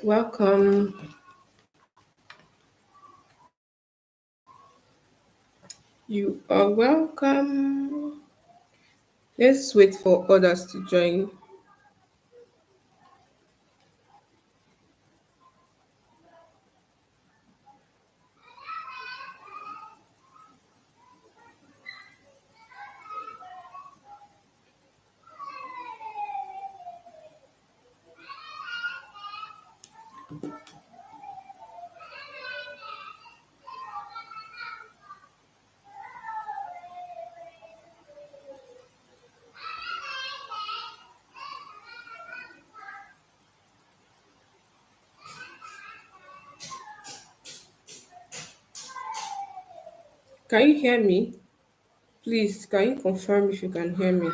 Welcome. You are welcome. Let's wait for others to join. Can you hear me? Please, can you confirm if you can hear me?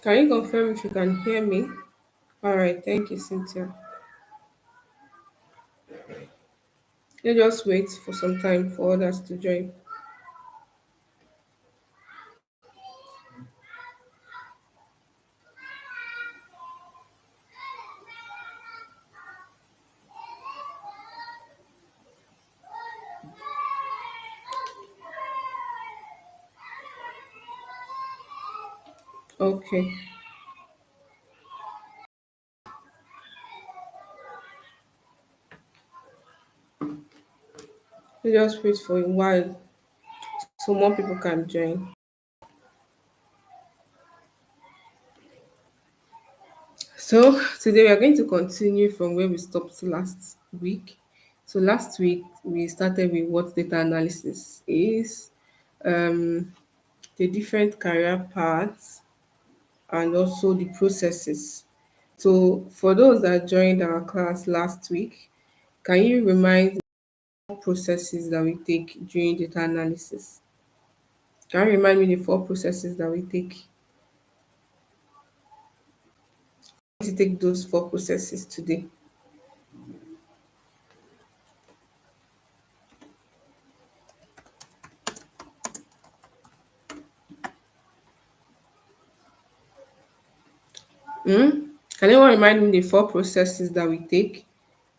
Can you confirm if you can hear me? All right, thank you, Cynthia. Let's just wait for some time for others to join. Okay, let's just wait for a while so more people can join. So today we are going to continue from where we stopped last week. So last week we started with what data analysis is, um, the different career paths, and also the processes. So for those that joined our class last week, can you remind me what processes that we take during data analysis? Can you remind me the four processes that we take? To take those four processes today. Hmm? Can anyone remind me the four processes that we take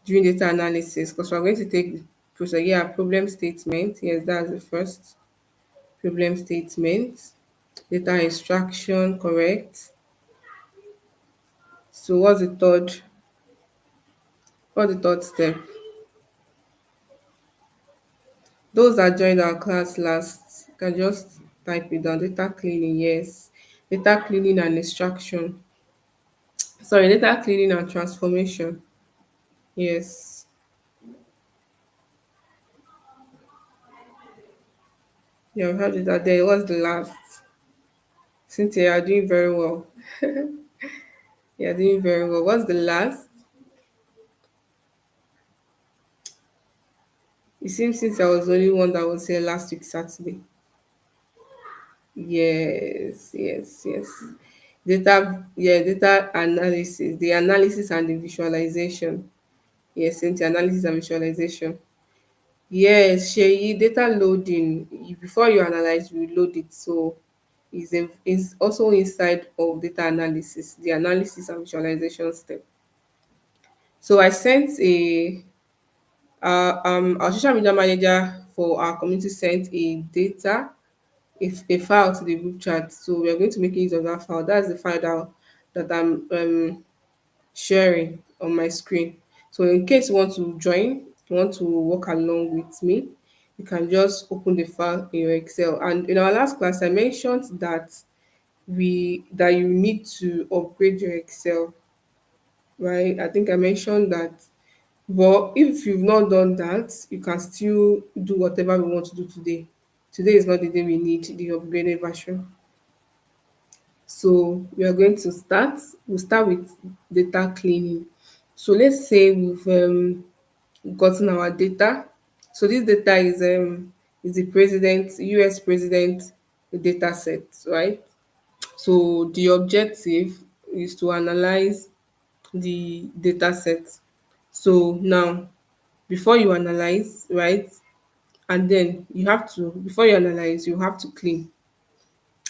during data analysis? Because we're going to take the process. Yeah, problem statement. Yes, that's the first problem statement. Data extraction, correct. So what's the third? What's the third step? Those that joined our class last can just type it down. Data cleaning, yes. Data cleaning and extraction. Sorry, data cleaning and transformation. Yes. Yeah, we had it that day. What's the last? Cynthia, you're doing very well. You're doing very well. What's the last? It seems since I was the only one that was here last week Saturday. Yes, yes, yes. Data, yeah, data analysis, the analysis and the visualization. Yes, Cynthia, analysis and visualization. Yes, Sheyi, data loading. Before you analyze, you load it. So is also inside of data analysis, the analysis and visualization step. So I sent our social media manager for our community sent a data, a file to the group chat. So we are going to make use of that file. That's the file that I'm sharing on my screen. So in case you want to join, you want to work along with me, you can just open the file in your Excel. And in our last class, I mentioned that you need to upgrade your Excel, right? I think I mentioned that. But if you've not done that, you can still do whatever we want to do today. Today is not the day we need the upgraded version. So we are going to start. We'll start with data cleaning. So let's say gotten our data. So this data is the president, US president data set, right? So the objective is to analyze the data set. So now before you analyze, right? And then you have to, before you analyze, you have to clean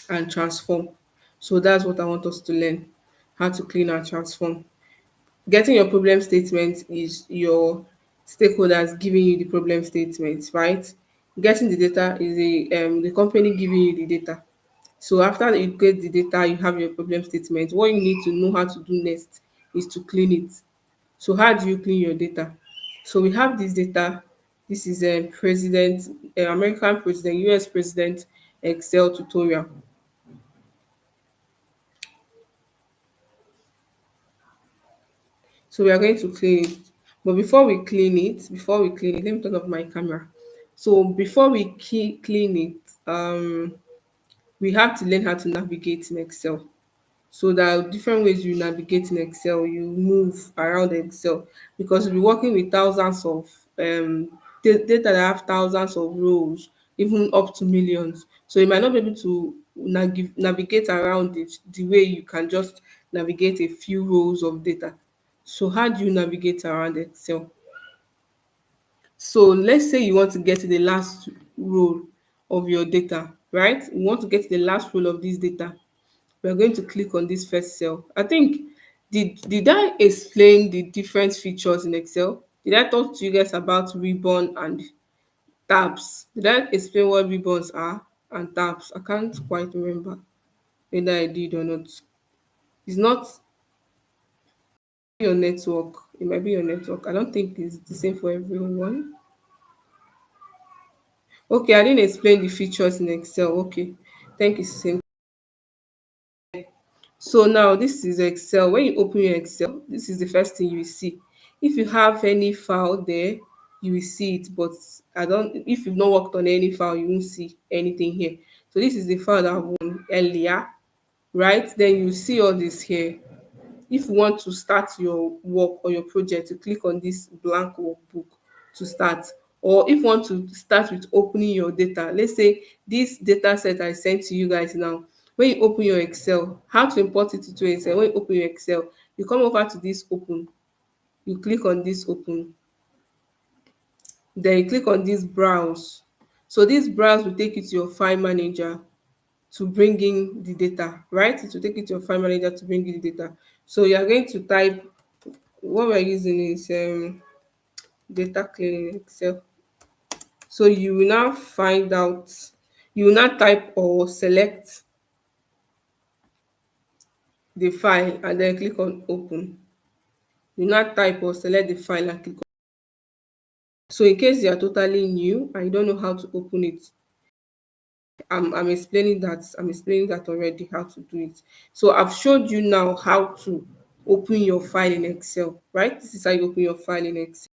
and transform. So that's what I want us to learn, how to clean and transform. Getting your problem statement is your stakeholders giving you the problem statement, right? Getting the data is the company giving you the data. So after you get the data, you have your problem statement. What you need to know how to do next is to clean it. So how do you clean your data? So we have this data. This is a president, American president, US president Excel tutorial. So we are going to clean it. But before we clean it, let me turn off my camera. So before we clean it, we have to learn how to navigate in Excel. So there are different ways you navigate in Excel. You move around Excel because you'll be working with thousands of data that have thousands of rows, even up to millions. So you might not be able to navigate around it the way you can just navigate a few rows of data. So how do you navigate around Excel? So let's say you want to get to the last row of your data, right? You want to get to the last row of this data. We're going to click on this first cell. I think did I explain the different features in Excel? Did I talk to you guys about ribbon and tabs? Did I explain what ribbons are and tabs? I can't quite remember whether I did or not. It's not your network. It might be your network. I don't think it's the same for everyone. Okay, I didn't explain the features in Excel. Okay, thank you, same. So now this is Excel. When you open your Excel, this is the first thing you will see. If you have any file there, you will see it, but I don't, if you've not worked on any file, you won't see anything here. So this is the file that I've won earlier, right? Then you see all this here. If you want to start your work or your project, you click on this blank workbook to start. Or if you want to start with opening your data, let's say this data set I sent to you guys now, when you open your Excel, how to import it into Excel. When you open your Excel, you come over to this open, you click on this open, then you click on this browse. So this browse will take you to your file manager to bring in the data, right? It will take you to your file manager to bring in the data. So you are going to type, what we're using is data cleaning Excel. So you will now find out, you will now type or select the file and then click on open. You now type or select the file and click on. So in case you are totally new and you don't know how to open it, I'm explaining that already, how to do it. So I've showed you now how to open your file in Excel, right? This is how you open your file in Excel.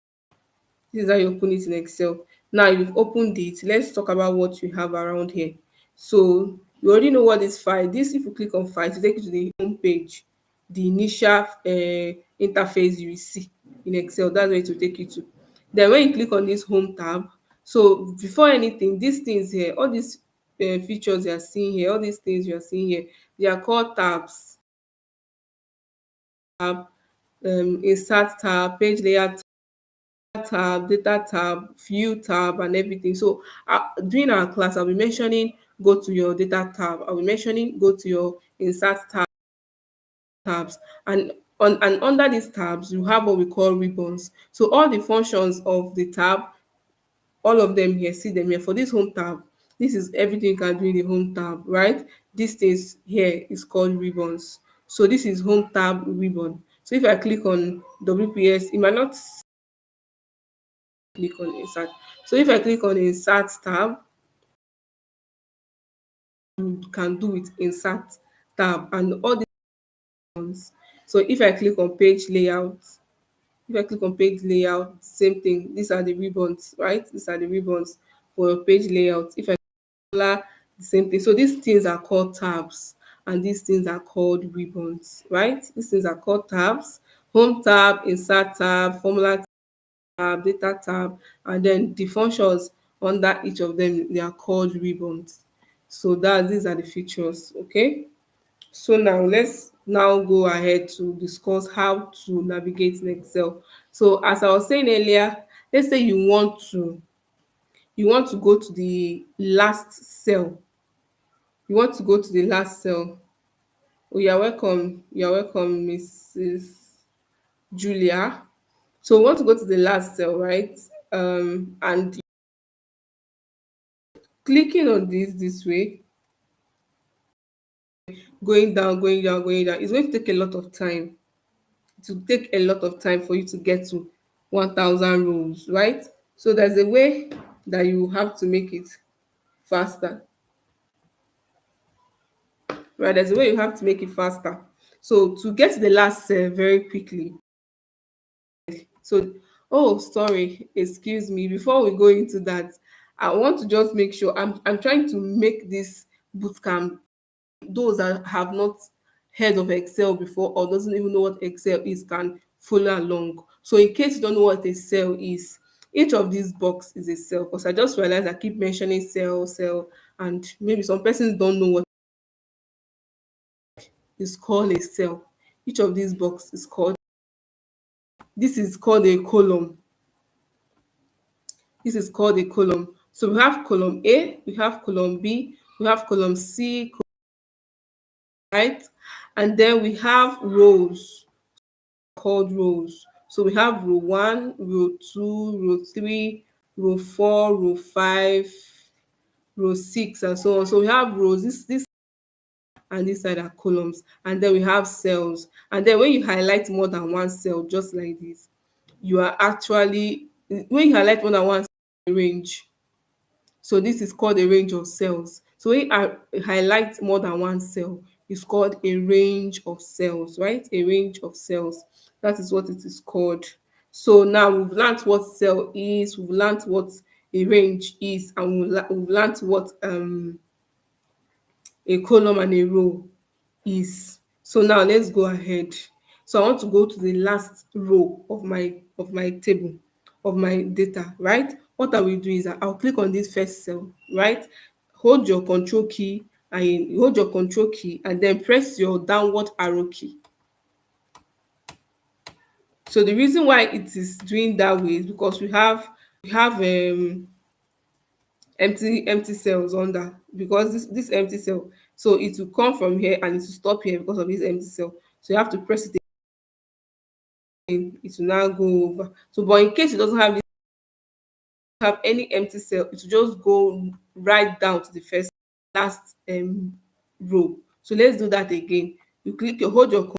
This is how you open it in Excel. Now you've opened it. Let's talk about what you have around here. So you already know what this file. This, if you click on file, to take you to the home page, the initial interface you will see in Excel. That's where it will take you to. Then when you click on this home tab, so before anything, these things here, all these features you are seeing here, all these things you are seeing here, they are called tabs. Tab, insert tab, page layout tab, data tab, view tab, and everything. So during our class, I'll be mentioning go to your data tab. I'll be mentioning go to your insert tabs, and and under these tabs, you have what we call ribbons. So all the functions of the tab, all of them here, see them here. For this home tab, this is everything you can do in the home tab, right? This things here is called ribbons. So this is home tab ribbon. So if I click on WPS, it might not click on insert. So if I click on insert tab, you can do with insert tab and all these ones. So if I click on page layout, if I click on page layout, same thing. These are the ribbons, right? These are the ribbons for your page layout. If I color, the same thing. So these things are called tabs and these things are called ribbons, right? These things are called tabs. Home tab, insert tab, formula tab, data tab, and then the functions under each of them, they are called ribbons. So that these are the features. Okay. So now let's now go ahead to discuss how to navigate in Excel. So as I was saying earlier, let's say you want to go to the last cell. You want to go to the last cell. Oh, you're welcome. You're welcome, Mrs. Julia. So we want to go to the last cell, right? And clicking on this way, going down, going down, going down, it's going to take a lot of time. It will take a lot of time for you to get to 1,000 rows, right? So there's a way that you have to make it faster, right? There's a way you have to make it faster. So to get to the last cell very quickly, so, oh, sorry, excuse me. Before we go into that, I want to just make sure I'm trying to make this bootcamp, those that have not heard of Excel before or doesn't even know what Excel is can follow along. So in case you don't know what a cell is, each of these box is a cell, because I just realized I keep mentioning cell, cell, and maybe some persons don't know what is called a cell. Each of these box is called, this is called a column. This is called a column. So we have column A, we have column B, we have column C, right? And then we have rows called rows. So we have row 1, row 2, row 3, row 4, row 5, row 6, and so on. So we have rows, this and this side are columns. And then we have cells. And then when you highlight more than one cell, just like this, you are actually, when you highlight more than one cell, range. So this is called a range of cells. So when I highlight more than one cell, it's called a range of cells, right? A range of cells. That is what it is called. So now we've learned what cell is, we've learned what a range is, and we've learned what a column and a row is. So now let's go ahead. So I want to go to the last row of my table, of my data, right? What I will do is that I'll click on this first cell, right? Hold your control key, and you hold your control key and then press your downward arrow key. So the reason why it is doing that way is because we have empty cells under, because this empty cell, so it will come from here and it will stop here because of this empty cell. So you have to press it again, it will now go over. So but in case it doesn't have any empty cell, it will just go right down to the first last row. So let's do that again. You hold your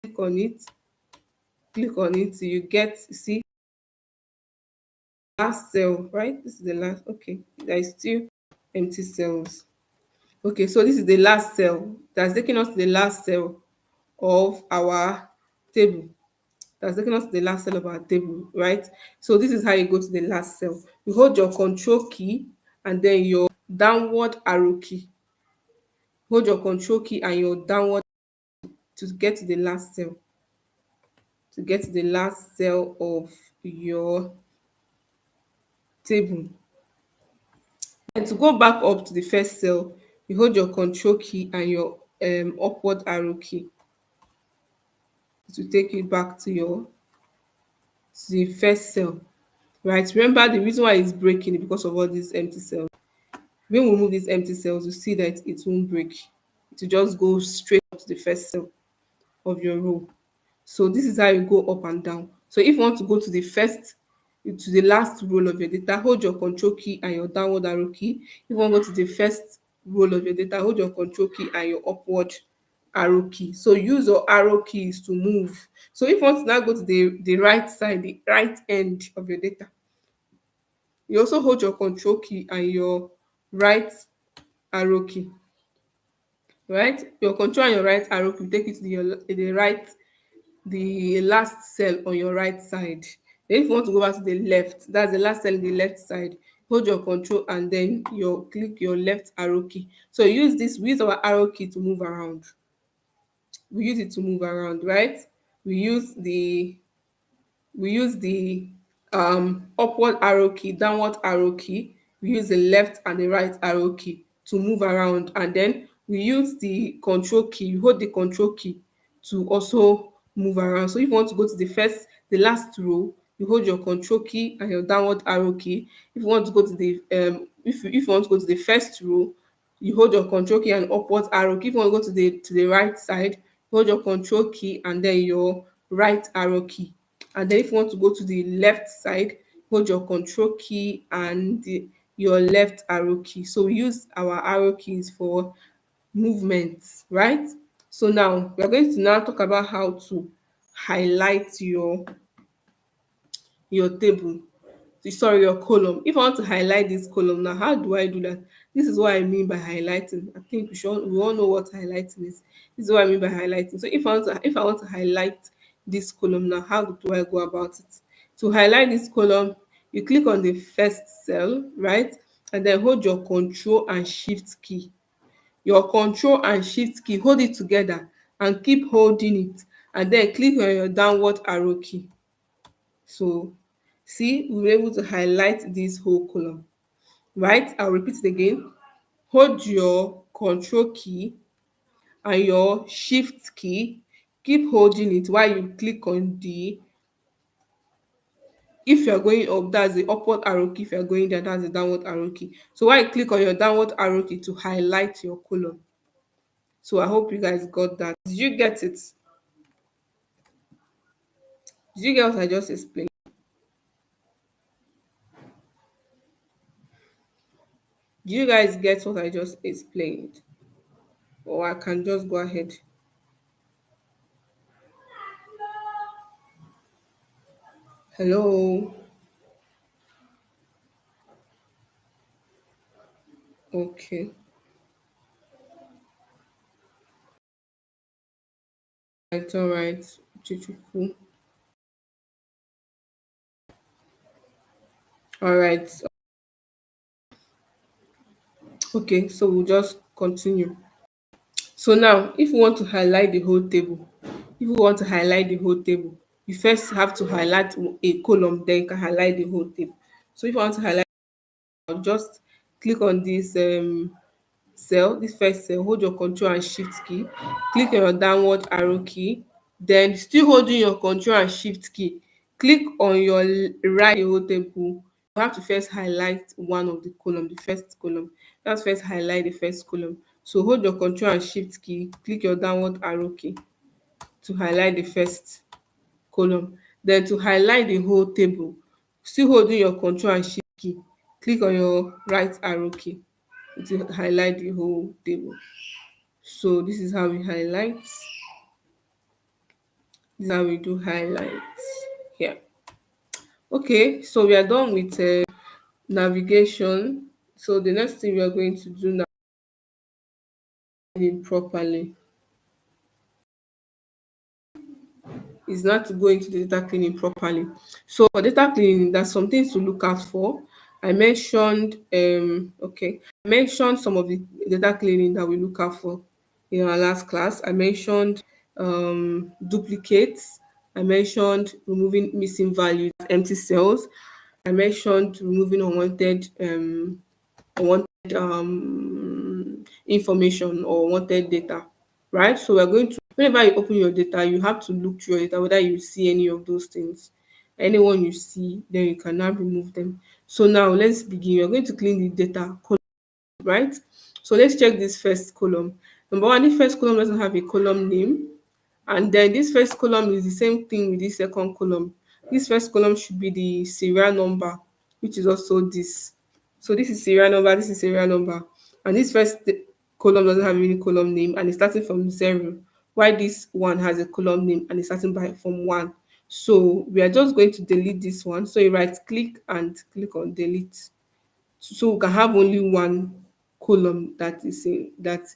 click on it, till you get, see, last cell, right? This is the last. Okay, there is still empty cells. Okay, so this is the last cell that's taking us to the last cell of our table. That's taking us to the last cell of our table, right? So this is how you go to the last cell. You hold your control key and then your downward arrow key. Hold your control key and your downward to get to the last cell. To get to the last cell of your table. And to go back up to the first cell, you hold your control key and your upward arrow key to take you back to the first cell, right? Remember, the reason why it's breaking is because of all these empty cells. When we remove these empty cells, you see that it won't break. It will just go straight up to the first cell of your row. So this is how you go up and down. So if you want to go to the last row of your data, hold your control key and your downward arrow key. If you want to go to the first row of your data, hold your control key and your upward arrow key. So use your arrow keys to move. So if you want to now go to the right side, the right end of your data, you also hold your control key and your right arrow key, right? Your control and your right arrow key take you to the right, the last cell on your right side. Then if you want to go back to the left, that's the last cell on the left side, hold your control and then you click your left arrow key. So we use our arrow key to move around. We use it to move around, right? We use we use the upward arrow key, downward arrow key, we use the left and the right arrow key to move around, and then we use the control key, we hold the control key to also move around. So if you want to go to the last row, you hold your control key and your downward arrow key. If you want to go to the if you want to go to the first row, you hold your control key and upward arrow key. If you want to go to the right side, you hold your control key and then your right arrow key. And then if you want to go to the left side, hold your control key and your left arrow key. So we use our arrow keys for movements, right? So now we are going to now talk about how to highlight your table, sorry, your column. If I want to highlight this column now, how do I do that? This is what I mean by highlighting. I think we all know what highlighting is. This is what I mean by highlighting. So if I want to highlight this column now, how do I go about it? To highlight this column, you click on the first cell, right? And then hold your control and shift key. Your control and shift key, hold it together and keep holding it, and then click on your downward arrow key. So see, we were able to highlight this whole column, right? I'll repeat it again. Hold your control key and your shift key, keep holding it while you click on the, if you're going up, that's the upward arrow key. If you're going down, that's the downward arrow key. So while you click on your downward arrow key to highlight your column. So I hope you guys got that. Did you get it? Did you get what I just explained? Do you guys get what I just explained? Or I can just go ahead. Hello. Okay. It's all right. Chichuku. All right. Okay, so we'll just continue. So now, if you want to highlight the whole table, you first have to highlight a column, then you can highlight the whole table. So if you want to highlight, just click on this cell, this first cell, hold your control and shift key, click on your downward arrow key, then still holding your control and shift key, click on your right whole table. You have to first highlight one of the column, the first column. That's first highlight the first column. So hold your control and shift key, click your downward arrow key to highlight the first column. Then to highlight the whole table, still holding your control and shift key, click on your right arrow key to highlight the whole table. So this is how we highlight. This is how we do highlights here. Okay, so we are done with navigation. So the next thing we are going to do now properly is not to go into the data cleaning properly. So for data cleaning, there's some things to look out for. I mentioned I mentioned some of the data cleaning that we look out for in our last class. I mentioned duplicates. I mentioned removing missing values, empty cells. I mentioned removing unwanted information or wanted data, right? So we're going to, whenever you open your data, you have to look through your data whether you see any of those things. Anyone you see, then you can now remove them. So now let's begin. We're going to clean the data column, right? So let's check this first column. Number one, the first column doesn't have a column name, and then this first column is the same thing with this second column. This first column should be the serial number, which is also this. So this is serial number, this is serial number. And this column doesn't have any column name and it's starting from 0. While this one has a column name and it's starting from 1. So we are just going to delete this one. So you right click and click on delete. So we can have only one column that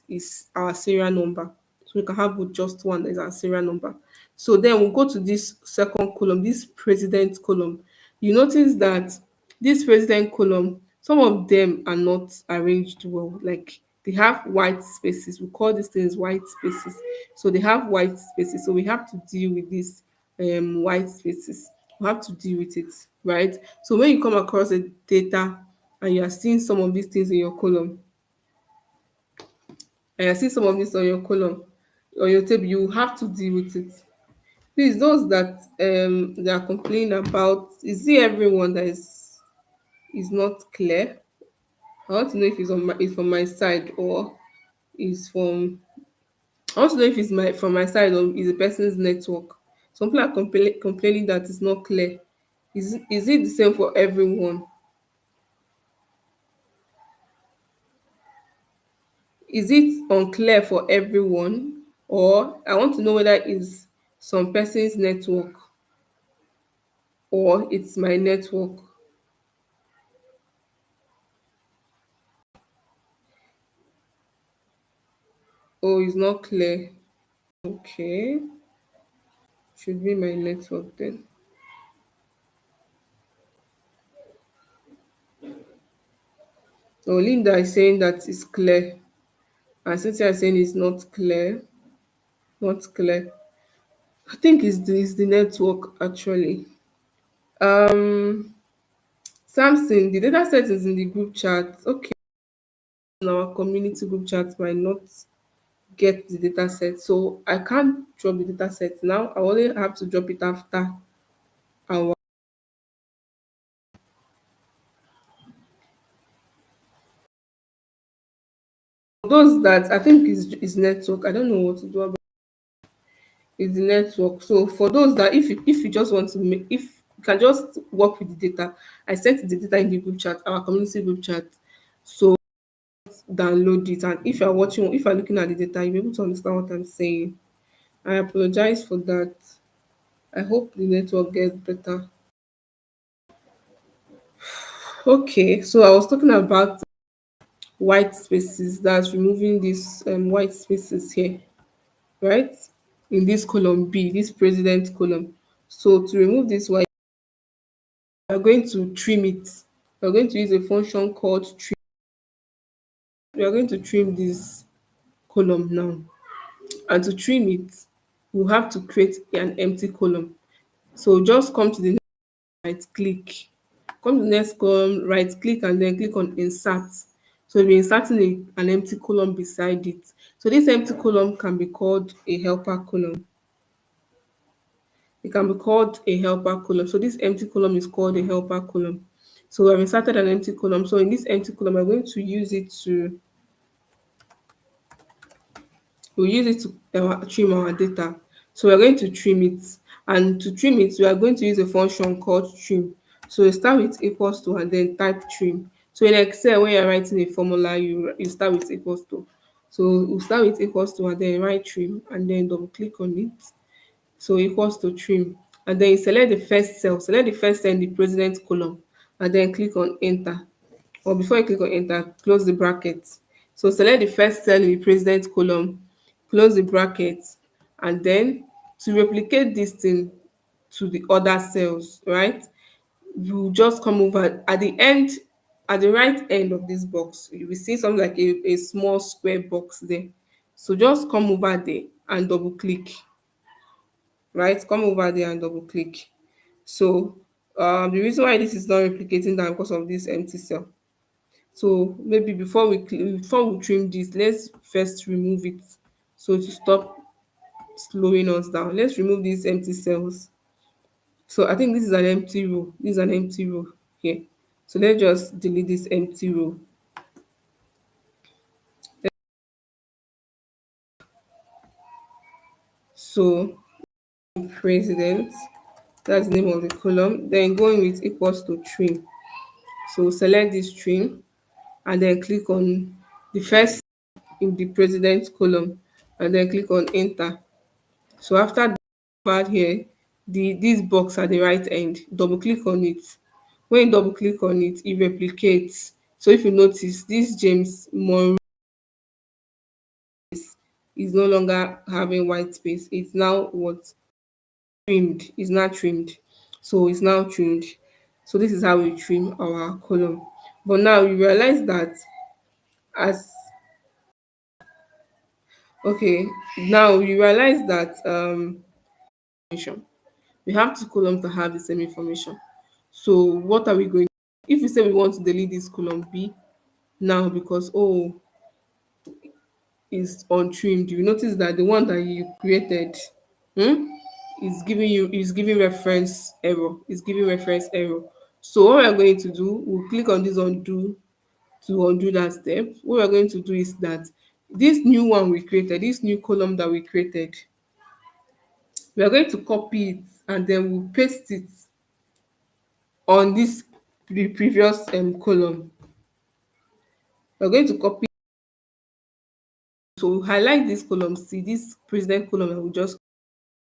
is our serial number. So we can have just one as our serial number. So then we'll go to this second column, this president column. You notice that this president column, some of them are not arranged well. Like they have white spaces. We call these things white spaces. So they have white spaces. So we have to deal with these white spaces. You have to deal with it, right? So when you come across a data and you are seeing some of these things in your column, and you're seeing some of this on your column or your table, you have to deal with it. Please, those that they are complaining about, is it everyone that is not clear? I want to know if it's from my side or is from I want to know if it's my from my side or is the person's network. Some people are complaining that it's not clear. Is it the same for everyone? Is it unclear for everyone? Or I want to know whether it's some person's network or it's my network. Oh, it's not clear. Okay, should be my network then. Oh, Linda is saying that it's clear, and Cynthia is saying it's not clear. Not clear. I think it's the network actually. Um, Samson, the data set is in the group chat. Okay, in our community group chat might not get the data set, so I can't drop the data set now. I only have to drop it after our those that I think is network. I don't know what to do about is the network. So for those that if you just want to make if you can just work with the data, I sent the data in the group chat, our community group chat. So download it, and if you're looking at the data, you'll be able to understand what I'm saying. I apologize for that. I hope the network gets better. Okay, so I was talking about white spaces. That's removing these white spaces here, right? In this column B, this president column. So to remove this white, we're going to trim it. We're going to use a function called trim. We are going to trim this column now. And to trim it, we'll have to create an empty column. So just come to the right click. Come to the next column, right click and then click on insert. So we'll be inserting an empty column beside it. So this empty column can be called a helper column. It can be called a helper column. So this empty column is called a helper column. So I've inserted an empty column. So in this empty column, I'm going to use it to we'll use it to trim our data. So we're going to trim it. And to trim it, we are going to use a function called trim. So you start with equals to and then type trim. So in Excel, when you're writing a formula, you start with equals to. So we'll start with equals to and then write trim and then double click on it. So equals to trim. And then you select the first cell, select the first cell in the president column, and then click on enter. Or before you click on enter, close the bracket. So select the first cell in the president column, close the bracket, and then to replicate this thing to the other cells, right? You just come over at the end, at the right end of this box, you will see something like a small square box there. So just come over there and double click, right? Come over there and double click. So the reason why this is not replicating that because of this empty cell. So maybe before we trim this, let's first remove it. So to stop slowing us down, let's remove these empty cells. So I think this is an empty row. This is an empty row here. So let's just delete this empty row. So president, that's the name of the column. Then going with equals to trim. So select this trim and then click on the first in the president column and then click on enter. So after the part here, this box at the right end, double click on it. When you double click on it, it replicates. So if you notice, this James Monroe is no longer having white space. It's now what trimmed. It's not trimmed. So it's now trimmed. So this is how we trim our column. But now you realize that as okay, now you realize that We have two columns that have the same information. So what are we going, if we say we want to delete this column B now because is untrimmed, you notice that the one that you created, hmm, is giving reference error. Is giving reference error. So what we are going to do, we'll click on this undo to undo that step. What we're going to do is that this new one we created, this new column that we created, we are going to copy it and then we'll paste it on this the previous column. We're going to copy, so we'll highlight this column, see this president column, and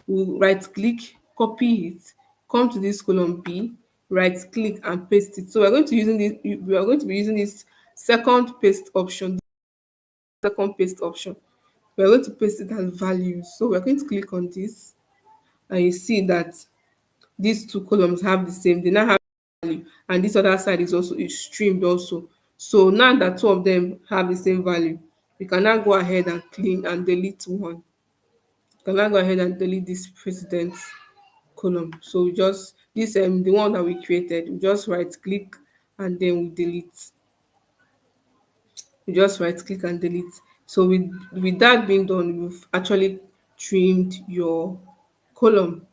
we'll right click, copy it, come to this column B, right click and paste it. So we're going to using this, we are going to be using this second paste option, second paste option. We're going to paste it as values. So we're going to click on this and you see that these two columns have the same, they now have value, and this other side is streamed also. So now that two of them have the same value, we can now go ahead and clean and delete one. We can now go ahead and delete this president column. So we just this the one that we created, we just right click and then we delete. You just right click and delete. So with that being done, you've actually trimmed your column.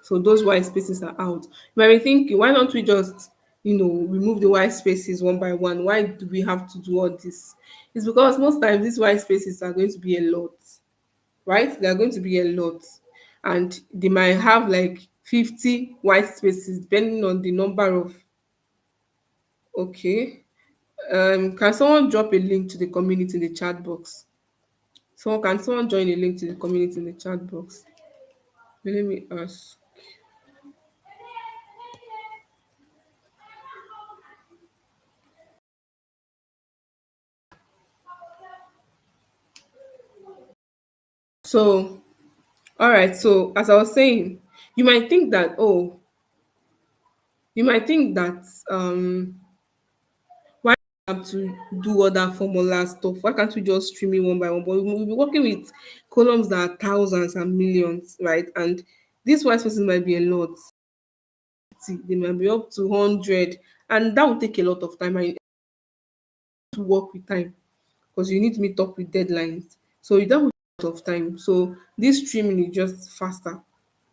So those white spaces are out. You might be thinking, why don't we just remove the white spaces one by one? Why do we have to do all this? It's because most times these white spaces are going to be a lot, right? They are going to be a lot, and they might have like 50 white spaces depending on the number of. Okay. Can someone drop a link to the community in the chat box? Can someone join a link to the community in the chat box? Let me ask. So, all right. So, as I was saying, you might think that you might think that why do we have to do other formula stuff? Why can't we just stream it one by one? But we'll be working with columns that are thousands and millions, right? And these white spaces might be a lot. They might be up to 100, and that will take a lot of time. And to work with time, because you need to meet up with deadlines. So that will take a lot of time. So this streaming is just faster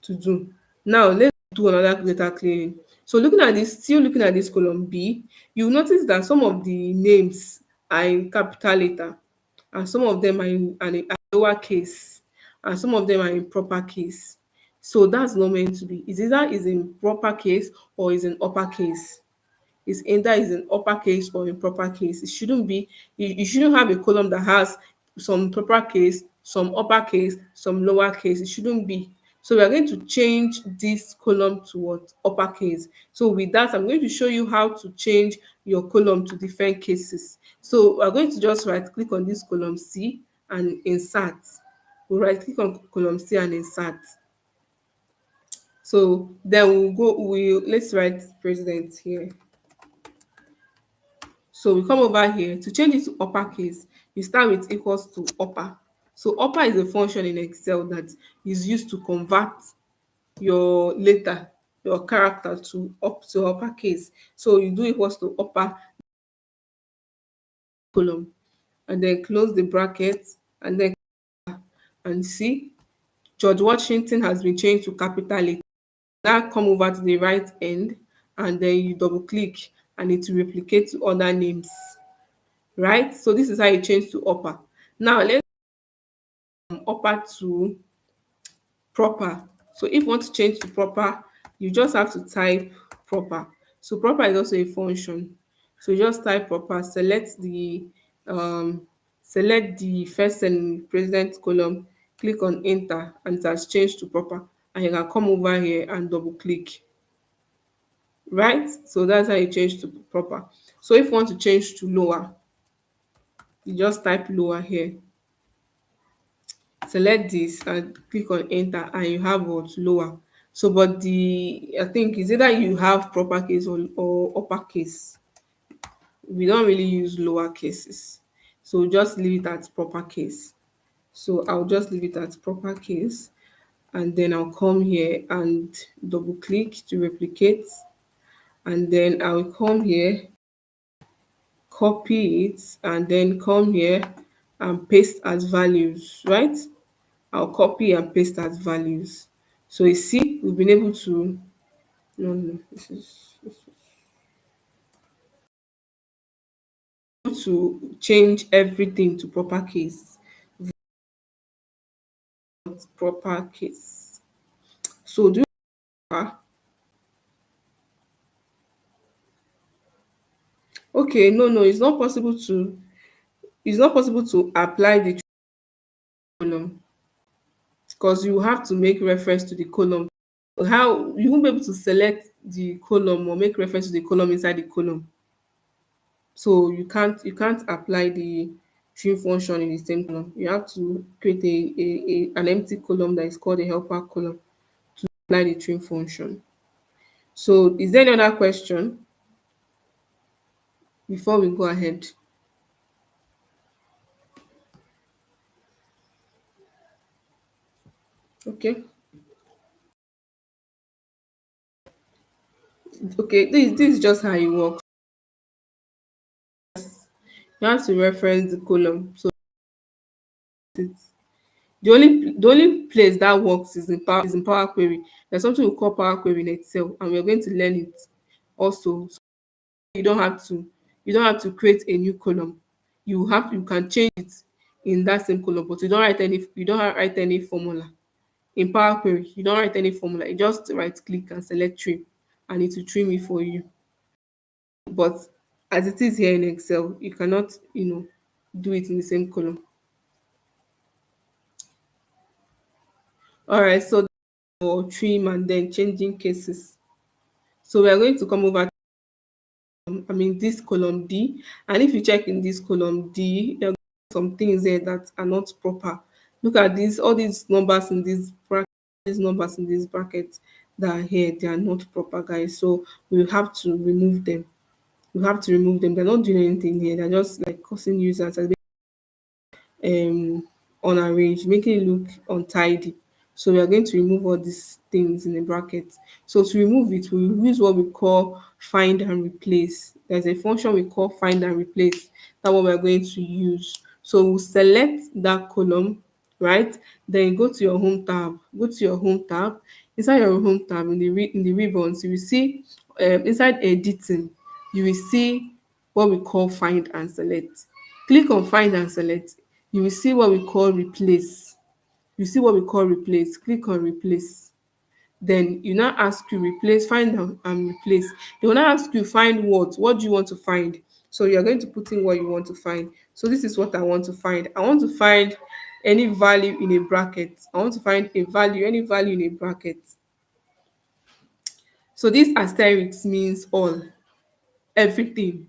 to do. Now let's do another data cleaning. So still looking at this column B, you notice that some of the names are in capital letter, and some of them are lower case, and some of them are in proper case. So that's not meant to be. It's either is in proper case or is in upper case. Is either is in uppercase or in proper case. It shouldn't be, you shouldn't have a column that has some proper case, some uppercase, some lower case. It shouldn't be. So we are going to change this column to what? Uppercase. So with that, I'm going to show you how to change your column to different cases. So we're going to just right click on this column C and insert. We'll right click on column C and insert. So then let's write president here. So we come over here to change it to uppercase. You start with equals to upper. So upper is a function in Excel that is used to convert your letter, your character to uppercase. So you do equals to upper column and then close the bracket and then and see George Washington has been changed to capital letter. Now come over to the right end and then you double click and it will replicate to other names. Right? So this is how you change to upper. Now let's upper to proper. So if you want to change to proper, you just have to type proper. So proper is also a function. So you just type proper, um select the first and president column, click on enter, and it has changed to proper. And you can come over here and double click. Right? So that's how you change to proper. So if you want to change to lower, you just type lower here. Select this and click on enter and you have what? Lower. So but the I think is either you have proper case or upper case. We don't really use lower cases, so just leave it at proper case. So I'll just leave it at proper case and then I'll come here and double click to replicate, and then I will come here, copy it, and then come here and paste as values, right? I'll copy and paste as values. So you see, we've been able to, no, no, to change everything to proper case, proper case. So do okay, no, no, it's not possible to apply the column because you have to make reference to the column. How you won't be able to select the column or make reference to the column inside the column. So you can't apply the trim function in the same column. You have to create an empty column that is called a helper column to apply the trim function. So is there any other question before we go ahead? Okay. Okay, this is just how it works. You have to reference the column. So it's the only place that works is in Power Query. There's something we call Power Query in Excel, and we're going to learn it also. So you don't have to create a new column. You can change it in that same column, but you don't write any formula. In Power Query, you don't write any formula. You just right click and select trim, and it will trim it for you. But as it is here in Excel, you cannot, do it in the same column. All right, so for trim and then changing cases. So we are going to come over this column D, and if you check in this column D, there are some things there that are not proper. Look at this, all these numbers in this bracket, these numbers in this bracket that are here, they are not proper, guys. So we have to remove them. We have to remove them. They're not doing anything here. They're just like causing users um unarranged, making it look untidy. So we are going to remove all these things in the bracket. So to remove it, we will use what we call find and replace. There's a function we call find and replace. That's what we're going to use. So we'll select that column, right? Then go to your home tab. Go to your home tab. Inside your home tab, in the ribbons, you will see inside editing, you will see what we call find and select. Click on find and select. You will see what we call replace. You see what we call replace. Click on replace. Then you now ask you replace, find and replace. They will now ask you find what? What do you want to find? So you're going to put in what you want to find. So this is what I want to find. I want to find any value in a bracket. I want to find any value in a bracket. So this asterisk means all, everything,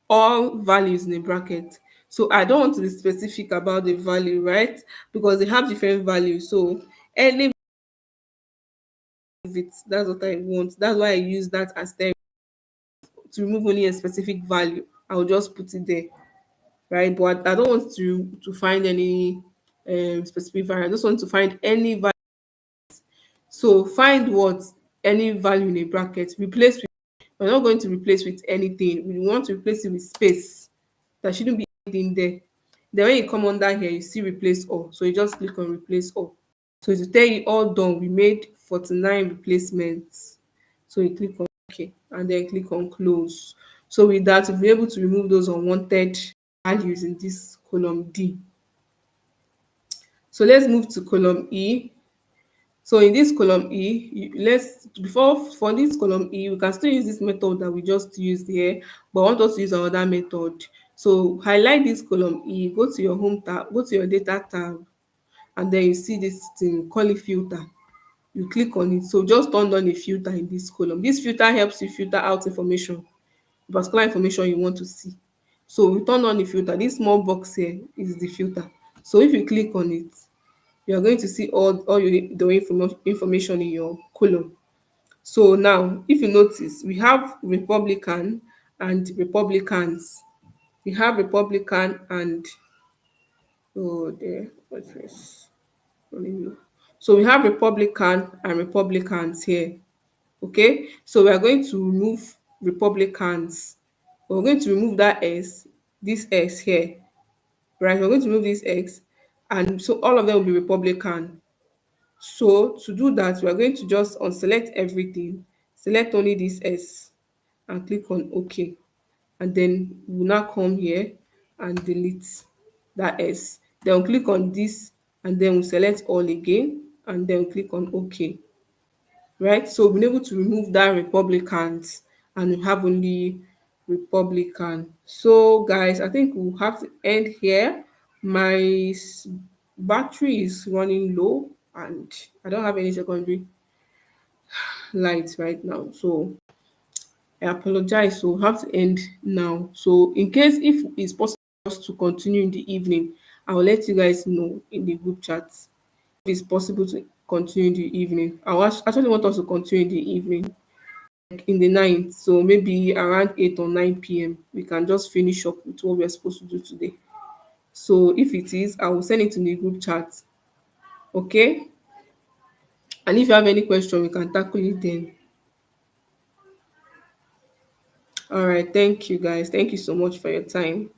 all values in a bracket. So I don't want to be specific about the value, right? Because they have different values. So any of it, that's what I want. That's why I use that asterisk to remove only a specific value. I'll just put it there, right? But I don't want to find any specific value. I just want to find any value. So find what? Any value in a bracket. Replace with, we're not going to replace with anything. We want to replace it with space. There shouldn't be anything there. Then when you come under here, you see replace all. So you just click on replace all. So it will tell you all done. We made 49 replacements. So you click on OK and then click on close. So with that, you'll be able to remove those unwanted values in this column D. So let's move to column E. So in this column E, let's before for this column E, we can still use this method that we just used here, but I want us to use another method. So highlight this column E, go to your home tab, go to your data tab, and then you see this thing, call it filter. You click on it. So just turn on a filter in this column. This filter helps you filter out information, particular information you want to see. So we turn on the filter. This small box here is the filter. So if you click on it, you're going to see all the information in your column. So now, if you notice, we have Republican and Republicans. We have Republican and oh, there, what is? So we have Republican and Republicans here. Okay, so we are going to remove Republicans. We're going to remove that S, this S here, right? We're going to remove this X, and so all of them will be Republican. So to do that, we are going to just unselect everything, select only this S, and click on OK. And then we'll now come here and delete that S. Then we'll click on this, and then we'll select all again, and then we'll click on OK. Right? So we've been able to remove that Republicans, and we have only Republican. So guys, I think we'll have to end here. My battery is running low, and I don't have any secondary lights right now. So I apologize. So we'll have to end now. So in case if it's possible for us to continue in the evening, I will let you guys know in the group chat if it's possible to continue in the evening. Actually want us to continue in the evening, like in the night. So maybe around 8 or 9 p.m. we can just finish up with what we're supposed to do today. So if it is, I will send it in the group chat. Okay? And if you have any question, we can tackle it then. All right. Thank you guys. Thank you so much for your time.